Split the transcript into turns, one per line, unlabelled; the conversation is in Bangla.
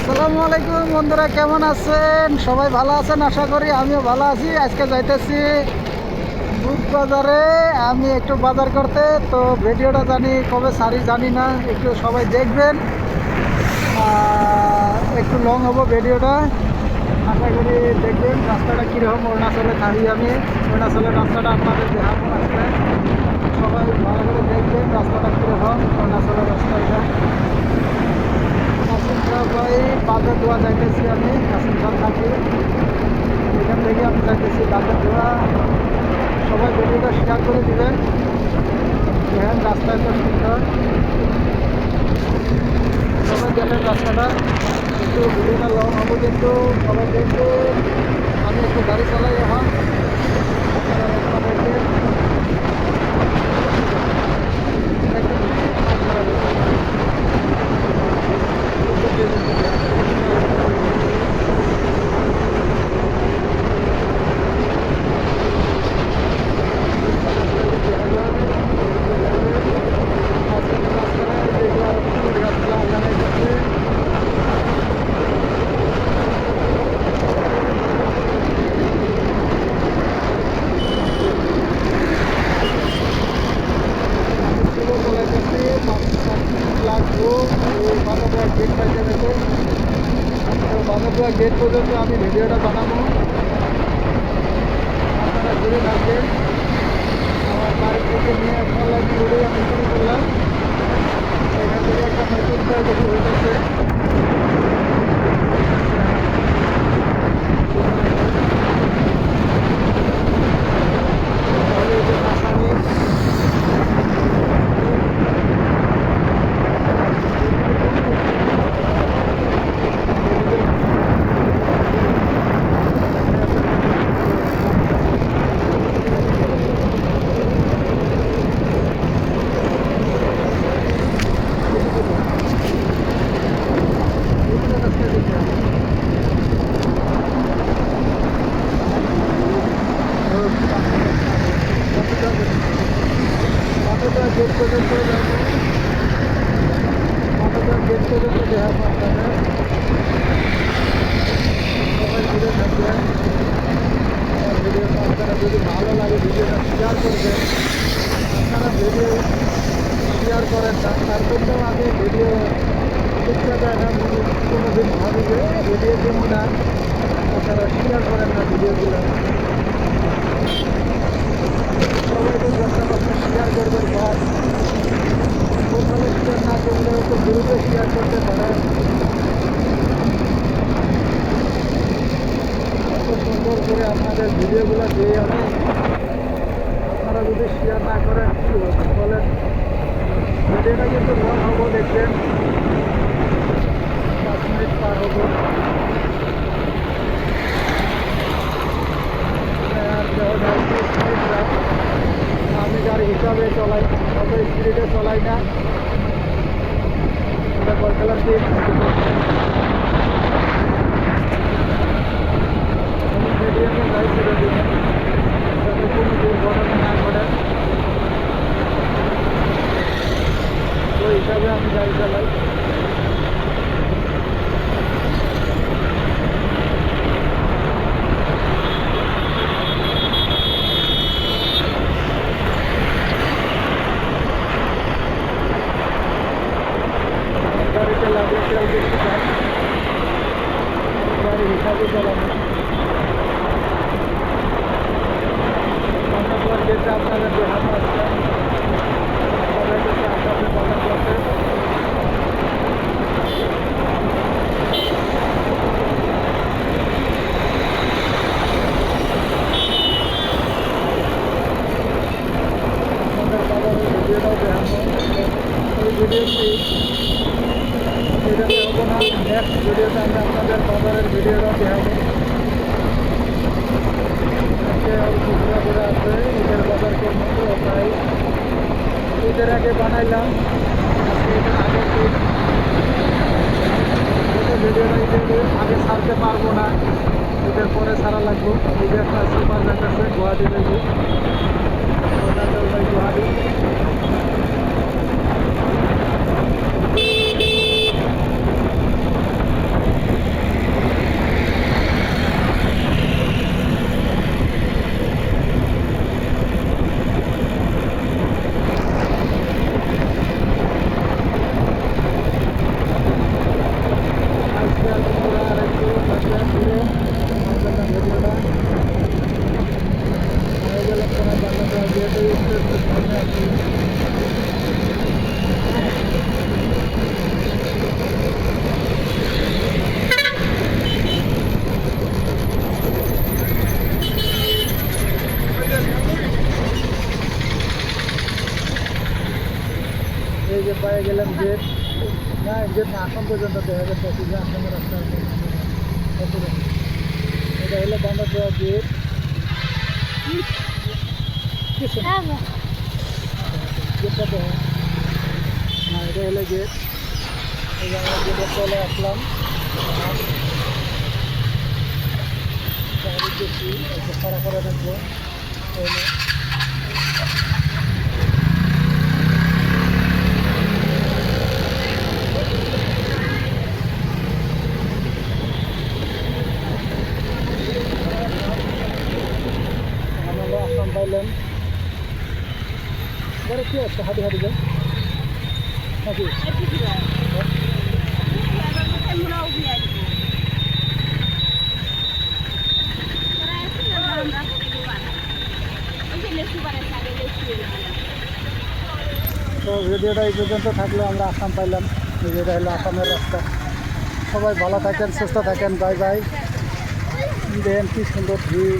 আসসালামু আলাইকুম বন্ধুরা, কেমন আছেন? সবাই ভালো আছেন আশা করি। আমিও ভালো আছি। আজকে যাইতেছি দুধ বাজারে, আমি একটু বাজার করতে। তো ভিডিওটা জানি কবে সারি জানি না, একটু সবাই দেখবেন। একটু লং হবো ভিডিওটা, আশা করি দেখবেন। রাস্তাটা কীরকম অরুণাচলে থাকি আমি, অরুণাচলের রাস্তাটা আপনাদের দেখাবো আজকে। সবাই ভালো করে দেখবেন রাস্তাটা কীরকম, অরুণাচলের রাস্তাটা। ভাই বাজার দোয়া যাইতেছি আমি, কাশিমখাল থাকি। এখান থেকে আমি যাইতেছি বাজার দোয়া। সবাই ভিডিওটা শেয়ার করে দিবেন। দেখেন রাস্তা এত সুন্দর, সবাই দেখেন রাস্তাটা। একটু ভিডিওটা লং হবো কিন্তু সবাই দেখবেন। আমি একটু গাড়ি চালাই এখন। বাগাবুয়া গেট পর্যন্ত আমি ভিডিওটা বানাবো, আপনারা ঘুরে থাকবেন। আমার বাড়ি থেকে নিয়ে অনলাইন ঘুরে আমি শুরু করলাম। এখান থেকে একটা নতুন জায়গা শুরু হয়েছে। গেট পর্যন্ত যাবো, গেট পর্যন্ত দেখাবো আপনাদের। সবাই ঘুরে থাকবেন। আমার ভিডিওটা আপনারা যদি ভালো লাগে ভিডিওটা শেয়ার করবেন। আপনারা ভিডিও শেয়ার করেন না, তার জন্য আমি ভিডিও শিক্ষা দেয় না। কোনো দিন ভাবি যে ভিডিও দেবো না, আপনারা শেয়ার করেন না ভিডিওগুলো। সবাই তো রাস্তা শেয়ার করবেন। সব কোথাও শেয়ার না করলেও তো গ্রুপে শেয়ার করতে পারেন। এত সুন্দর করে আপনাদের ভিডিওগুলো দিয়ে আমি, আপনারা যদি শেয়ার না করেন কী হবে বলেন? ভিডিওটা কিন্তু লং হবো, দেখবেন 5 মিনিট পার হবো। আমি গাড়ি হিসাবে চলাই, অত স্পিডে চলাই না। এটা বলছিলাম কি আমি মিডিয়ামে গাড়ি ছেড়ে দিই, যাতে কোনো দুর্ঘটনা না ঘটে। ওই হিসাবে আমি গাড়ি চালাই। গাড়িতে লাগে তেল বেশি যায়, গাড়ি হিসাবে চালানো। যেটা আপনারা দেখানো আসছে সবাই কাছে আপনাদের বাজার করতে। আমাদের বাজারের ভিডিওটাও দেখানো। এই ভিডিওটি এটাতে হবো না, নেক্সট ভিডিওতে আমি আপনাদের বাজারের ভিডিওটাও দেখাবো। খুচরা করে আছে, ঈদের বাজার করবো, তো তাই ঈদের আগে বানাইলাম। আজকে ঈদের আগের দিন ভিডিওটা ঈদের আগে ছাড়তে পারবো না, ঈদের পরে ছাড়া লাগবো। ঈদের একটা সুপার ব্যাংক আছে গুয়াহাটি থেকে, গুয়াহাটি। পেয়ে গেলাম গেট। না গেট না, এখন পর্যন্ত দেখা যাচ্ছে যে আসামের রাস্তা এটা হলো বান্দরদেওয়া গেট। কিছু না, গেটটা দেখো। হ্যাঁ এটা হলো গেট। এই যে আমরা গেটে চলে আসলাম। দেখছি একটু খাড়া করে রাখবো। আমরা আসাম পাইলাম। এবারে কি আছে হাঁটি হাঁটি যায় নাকি? তো ভিডিওটা এই পর্যন্ত থাকলে আমরা আসাম পাইলাম। ভিডিওটা হলো আসামের রাস্তা। সবাই ভালো থাকেন, সুস্থ থাকেন। Bye bye. দেন কি সুন্দর ভিউ।